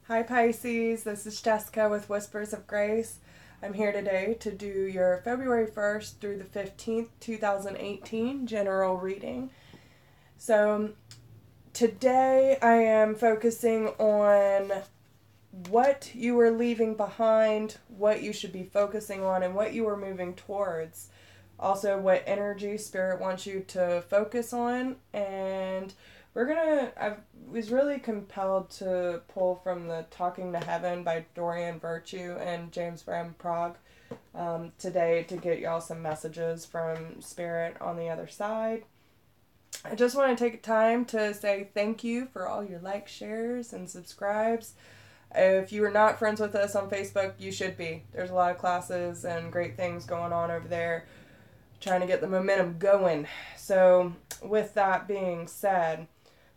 Hi Pisces, this is Jessica with Whispers of Grace. I'm here today to do your February 1st through the 15th, 2018 general reading. So today I am focusing on what you are leaving behind, what you should be focusing on, and what you are moving towards. Also, what energy Spirit wants you to focus on, and I was really compelled to pull from the Talking to Heaven by Dorian Virtue and James Graham Prague today to get y'all some messages from Spirit on the other side. I just want to take time to say thank you for all your likes, shares, and subscribes. If you are not friends with us on Facebook, you should be. There's a lot of classes and great things going on over there, trying to get the momentum going. So, with that being said,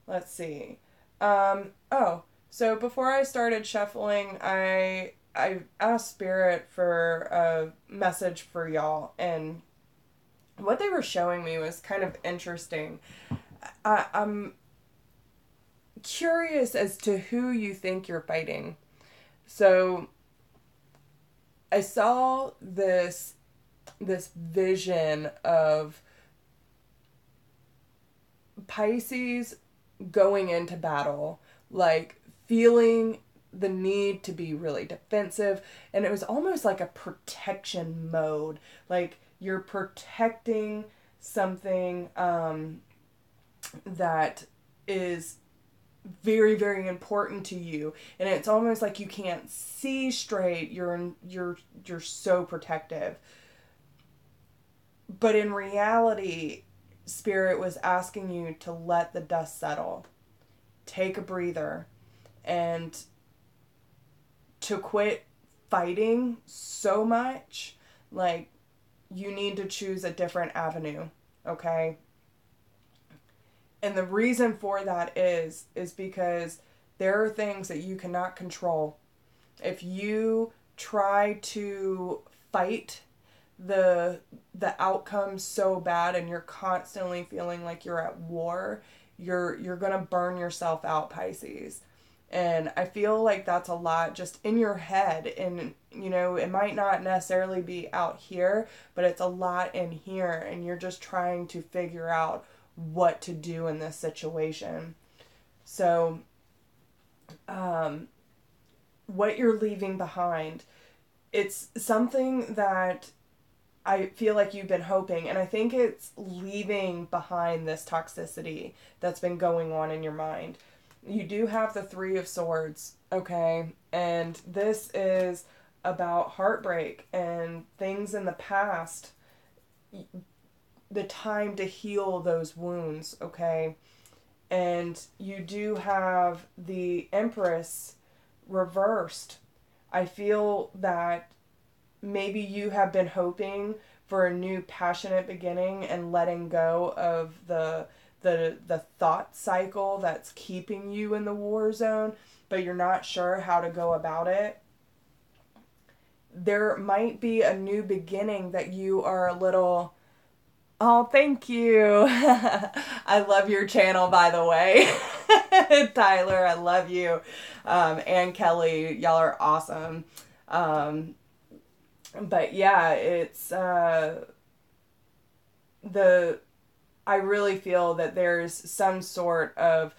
let's see. So before I started shuffling, I asked Spirit for a message for y'all, and what they were showing me was kind of interesting. I'm curious as to who you think you're fighting. So I saw this vision of Pisces going into battle, like feeling the need to be really defensive, and it was almost like a protection mode, like you're protecting something that is very, very important to you, and it's almost like you can't see straight. You're so protective, but in reality, Spirit was asking you to let the dust settle, take a breather, and to quit fighting so much. Like, you need to choose a different avenue, okay? And the reason for that is because there are things that you cannot control. If you try to fight the outcome so bad and you're constantly feeling like you're at war, you're going to burn yourself out, Pisces. And I feel like that's a lot just in your head, and it might not necessarily be out here, but it's a lot in here, and you're just trying to figure out what to do in this situation. So what you're leaving behind, it's something that I feel like you've been hoping, and I think it's leaving behind this toxicity that's been going on in your mind. You do have the Three of Swords, okay? And this is about heartbreak and things in the past, the time to heal those wounds, okay? And you do have the Empress reversed. I feel that maybe you have been hoping for a new passionate beginning and letting go of the thought cycle that's keeping you in the war zone, but you're not sure how to go about it. There might be a new beginning that you are a little... Oh, thank you. I love your channel, by the way. Tyler, I love you. And Kelly, y'all are awesome. But yeah, it's I really feel that there's some sort of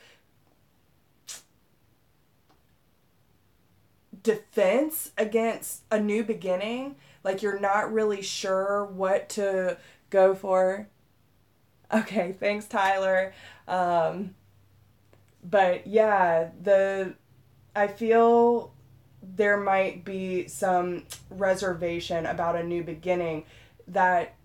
defense against a new beginning. Like, you're not really sure what to go for. Okay, thanks, Tyler. But yeah, I feel there might be some reservation about a new beginning that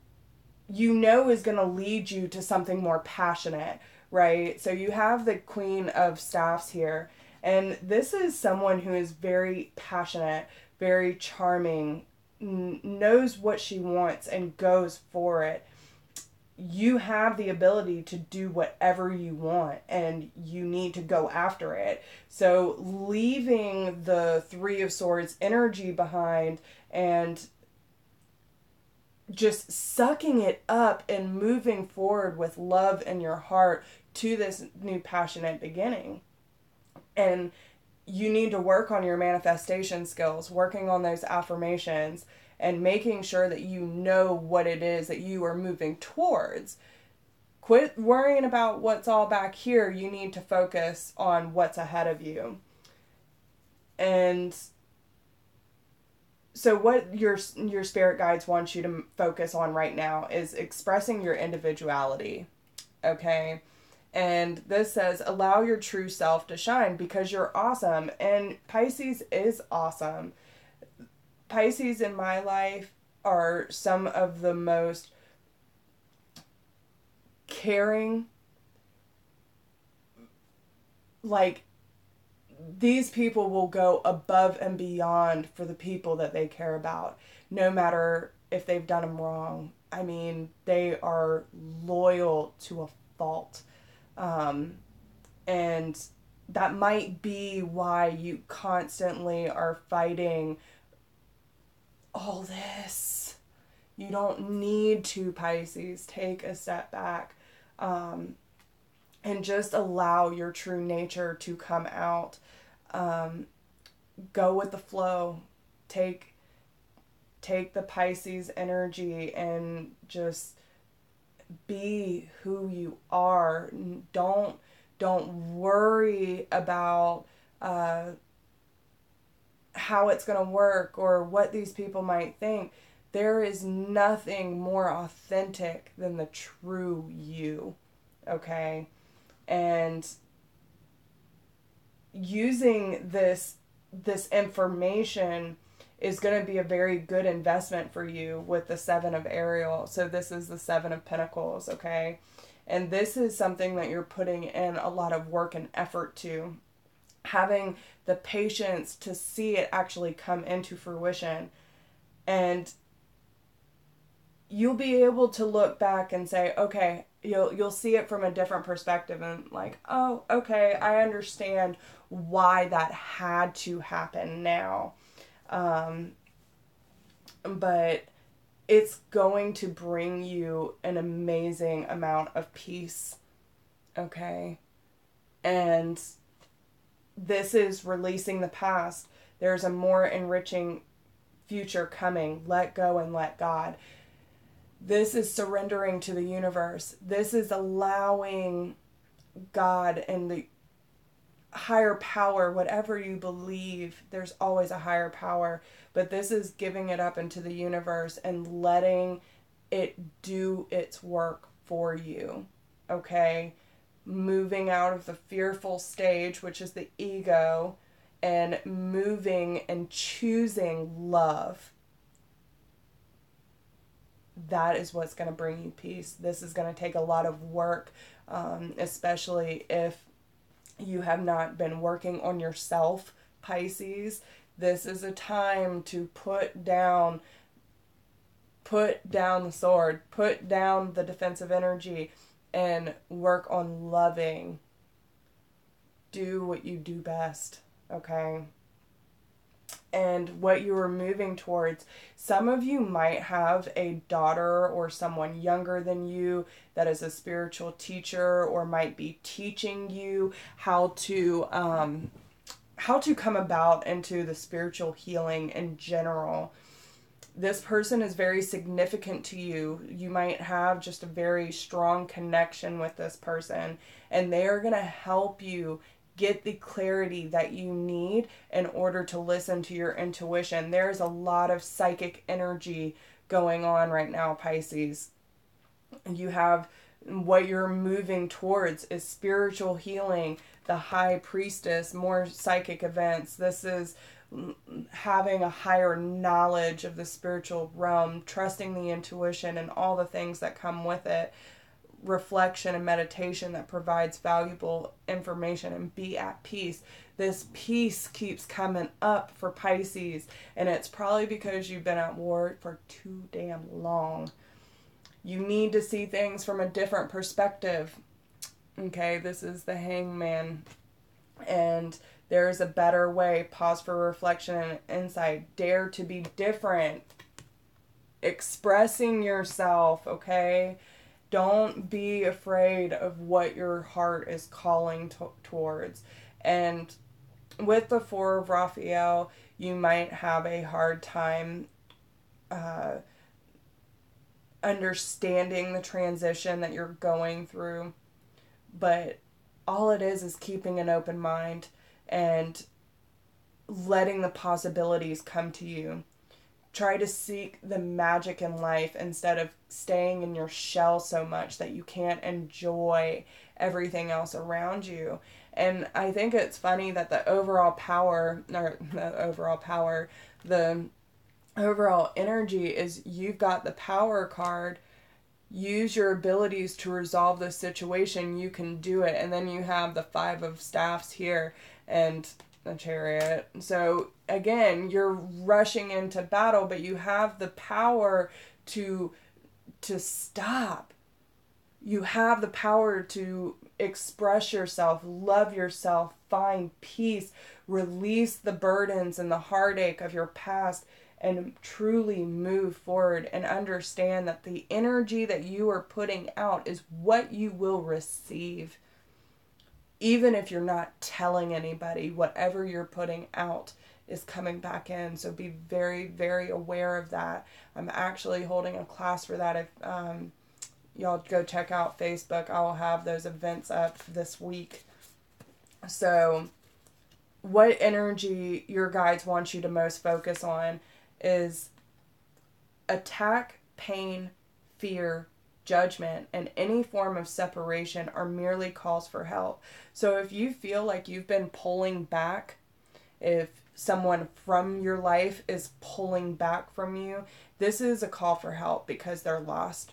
is going to lead you to something more passionate, right? So you have the Queen of Staffs here, and this is someone who is very passionate, very charming, knows what she wants and goes for it. You have the ability to do whatever you want, and you need to go after it. So leaving the Three of Swords energy behind and just sucking it up and moving forward with love in your heart to this new passionate beginning. And you need to work on your manifestation skills, working on those affirmations, and making sure that you know what it is that you are moving towards. Quit worrying about what's all back here. You need to focus on what's ahead of you. And so what your spirit guides want you to focus on right now is expressing your individuality. Okay? And this says, allow your true self to shine because you're awesome. And Pisces is awesome. Pisces in my life are some of the most caring, like, these people will go above and beyond for the people that they care about, no matter if they've done them wrong. I mean, they are loyal to a fault. And that might be why you constantly are fighting all this. You don't need to, Pisces. Take a step back. And just allow your true nature to come out. Go with the flow. Take the Pisces energy and just be who you are. Don't worry about how it's going to work or what these people might think. There is nothing more authentic than the true you. Okay? And using this information is going to be a very good investment for you with the Seven of Ariel. So this is the Seven of Pentacles, okay? And this is something that you're putting in a lot of work and effort to. Having the patience to see it actually come into fruition. And you'll be able to look back and say, okay, you'll see it from a different perspective and like, oh, okay, I understand why that had to happen now. But it's going to bring you an amazing amount of peace. Okay? And this is releasing the past. There's a more enriching future coming. Let go and let God. This is surrendering to the universe. This is allowing God and the higher power, whatever you believe, there's always a higher power. But this is giving it up into the universe and letting it do its work for you. Okay? Moving out of the fearful stage, which is the ego, and moving and choosing love. That is what's going to bring you peace. This is going to take a lot of work, especially if you have not been working on yourself, Pisces. This is a time to put down the sword, put down the defensive energy, and work on loving. Do what you do best, okay? And what you are moving towards. Some of you might have a daughter or someone younger than you that is a spiritual teacher or might be teaching you how to come about into the spiritual healing in general. This person is very significant to you. You might have just a very strong connection with this person, and they are going to help you get the clarity that you need in order to listen to your intuition. There's a lot of psychic energy going on right now, Pisces. You have what you're moving towards is spiritual healing, the high priestess, more psychic events. This is having a higher knowledge of the spiritual realm, trusting the intuition and all the things that come with it. Reflection and meditation that provides valuable information, and be at peace. This peace keeps coming up for Pisces, and it's probably because you've been at war for too damn long. You need to see things from a different perspective. Okay, this is the Hangman, and there is a better way. Pause for reflection and insight. Dare to be different. Expressing yourself, okay? Don't be afraid of what your heart is calling towards. And with the Four of Raphael, you might have a hard time understanding the transition that you're going through. But all it is keeping an open mind and letting the possibilities come to you. Try to seek the magic in life instead of staying in your shell so much that you can't enjoy everything else around you. And I think it's funny that the overall energy is you've got the Power card. Use your abilities to resolve the situation. You can do it. And then you have the Five of Staffs here and the Chariot. So again, you're rushing into battle, but you have the power to stop. You have the power to express yourself, love yourself, find peace, release the burdens and the heartache of your past, and truly move forward and understand that the energy that you are putting out is what you will receive. Even if you're not telling anybody, whatever you're putting out is coming back in. So be very, very aware of that. I'm actually holding a class for that. If y'all go check out Facebook, I'll have those events up this week. So what energy your guides want you to most focus on is attack, pain, fear, judgment, and any form of separation are merely calls for help. So if you feel like you've been pulling back, if someone from your life is pulling back from you, this is a call for help because they're lost.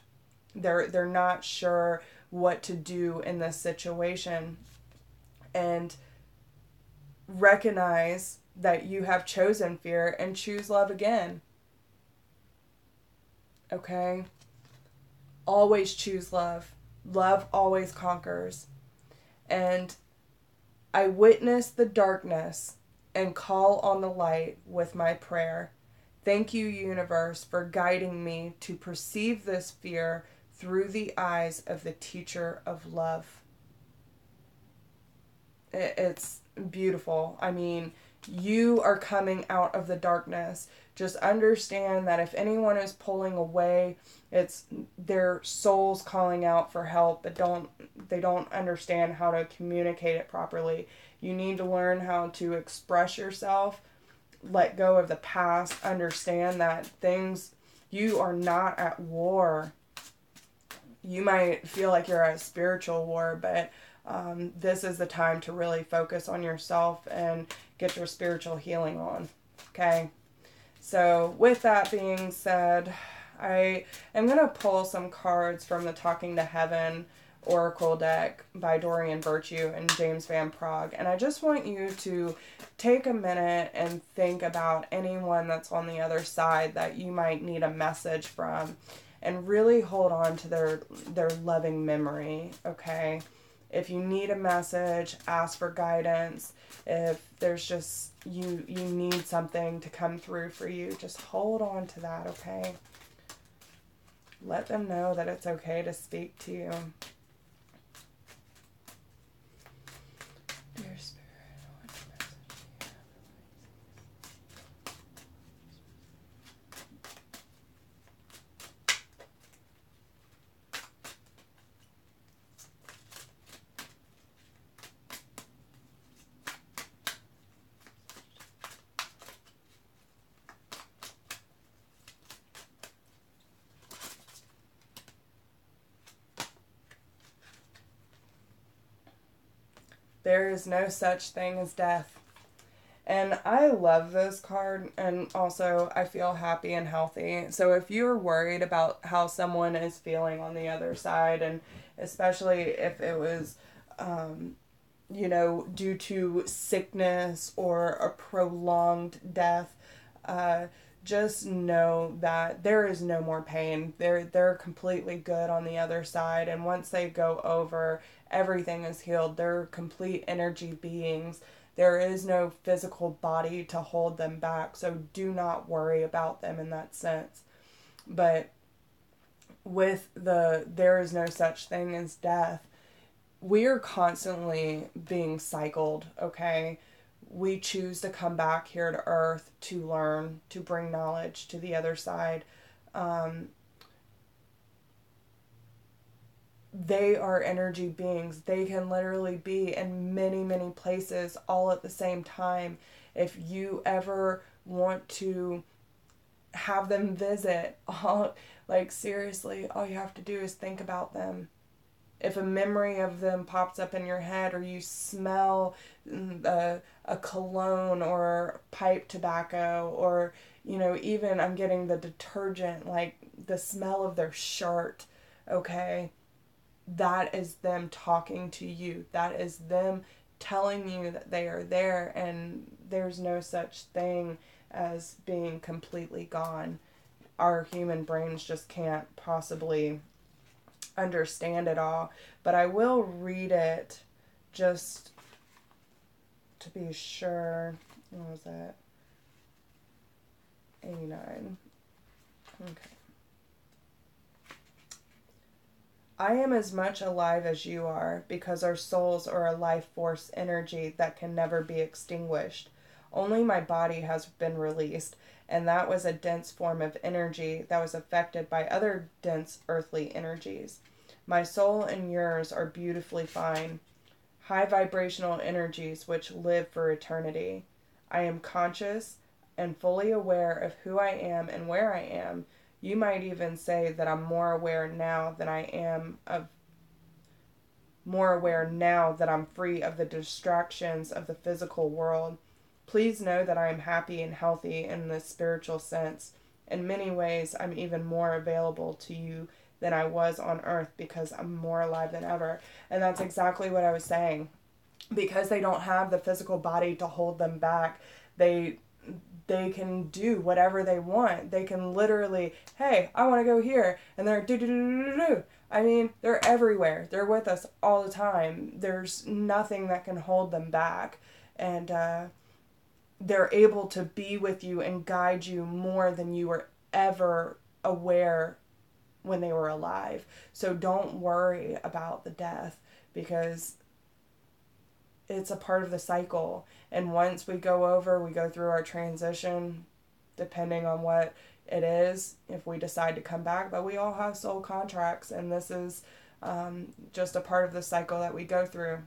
They're not sure what to do in this situation. And recognize that you have chosen fear and choose love again. Okay? Always choose love. Love always conquers. And I witness the darkness and call on the light with my prayer. Thank you, universe, for guiding me to perceive this fear through the eyes of the teacher of love. It's beautiful. I mean, you are coming out of the darkness. Just understand that if anyone is pulling away, it's their souls calling out for help, but they don't understand how to communicate it properly. You need to learn how to express yourself, let go of the past, understand that you are not at war. You might feel like you're at a spiritual war, but this is the time to really focus on yourself and get your spiritual healing on. Okay? So with that being said, I am going to pull some cards from the Talking to Heaven Oracle deck by Dorian Virtue and James Van Praagh. And I just want you to take a minute and think about anyone that's on the other side that you might need a message from. And really hold on to their loving memory, okay? If you need a message, ask for guidance. If there's just, you need something to come through for you, just hold on to that, okay? Let them know that it's okay to speak to you. Dear Spirit, what message do you have? There is no such thing as death. And I love this card, and also I feel happy and healthy. So if you're worried about how someone is feeling on the other side, and especially if it was, due to sickness or a prolonged death, just know that there is no more pain. They're completely good on the other side, and once they go over, everything is healed. They're complete energy beings. There is no physical body to hold them back, so do not worry about them in that sense. But with there is no such thing as death, we are constantly being cycled, okay? we choose to come back here to Earth to learn, to bring knowledge to the other side. They are energy beings. They can literally be in many, many places all at the same time. If you ever want to have them visit, seriously, all you have to do is think about them. If a memory of them pops up in your head, or you smell a cologne or pipe tobacco, or, even I'm getting the detergent, like the smell of their shirt, okay? That is them talking to you. That is them telling you that they are there, and there's no such thing as being completely gone. Our human brains just can't possibly understand it all. But I will read it just to be sure. What was that? 89. Okay. I am as much alive as you are, because our souls are a life force energy that can never be extinguished. Only my body has been released, and that was a dense form of energy that was affected by other dense earthly energies. My soul and yours are beautifully fine, high vibrational energies which live for eternity. I am conscious and fully aware of who I am and where I am. You might even say that I'm more aware now that I'm free of the distractions of the physical world. Please know that I am happy and healthy in the spiritual sense. In many ways, I'm even more available to you than I was on Earth, because I'm more alive than ever. And that's exactly what I was saying. Because they don't have the physical body to hold them back, they can do whatever they want. They can literally, hey, I want to go here, and they're do. I mean, they're everywhere. They're with us all the time. There's nothing that can hold them back, and they're able to be with you and guide you more than you were ever aware when they were alive. So don't worry about the death, because it's a part of the cycle. And once we go through our transition, depending on what it is, if we decide to come back, but we all have soul contracts, and this is just a part of the cycle that we go through.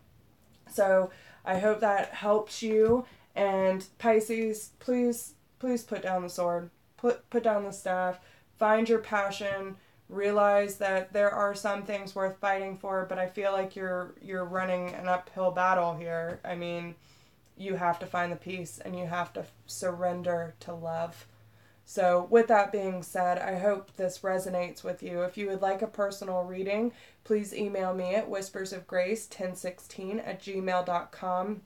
So I hope that helps you. And Pisces, please put down the sword, put down the staff, find your passion. Realize that there are some things worth fighting for, but I feel like you're running an uphill battle here. I mean, you have to find the peace, and you have to surrender to love. So with that being said, I hope this resonates with you. If you would like a personal reading, please email me at whispersofgrace1016@gmail.com.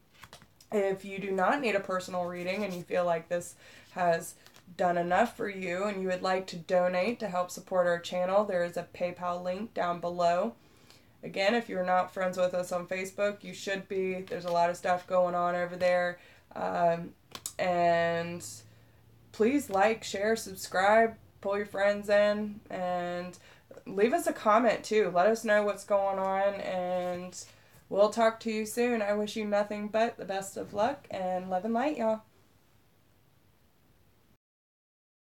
If you do not need a personal reading and you feel like this has done enough for you and you would like to donate to help support our channel, there is a PayPal link down below. Again, if you're not friends with us on Facebook, you should be. There's a lot of stuff going on over there. And please like, share, subscribe, pull your friends in, and leave us a comment too. Let us know what's going on, and we'll talk to you soon. I wish you nothing but the best of luck and love and light, y'all.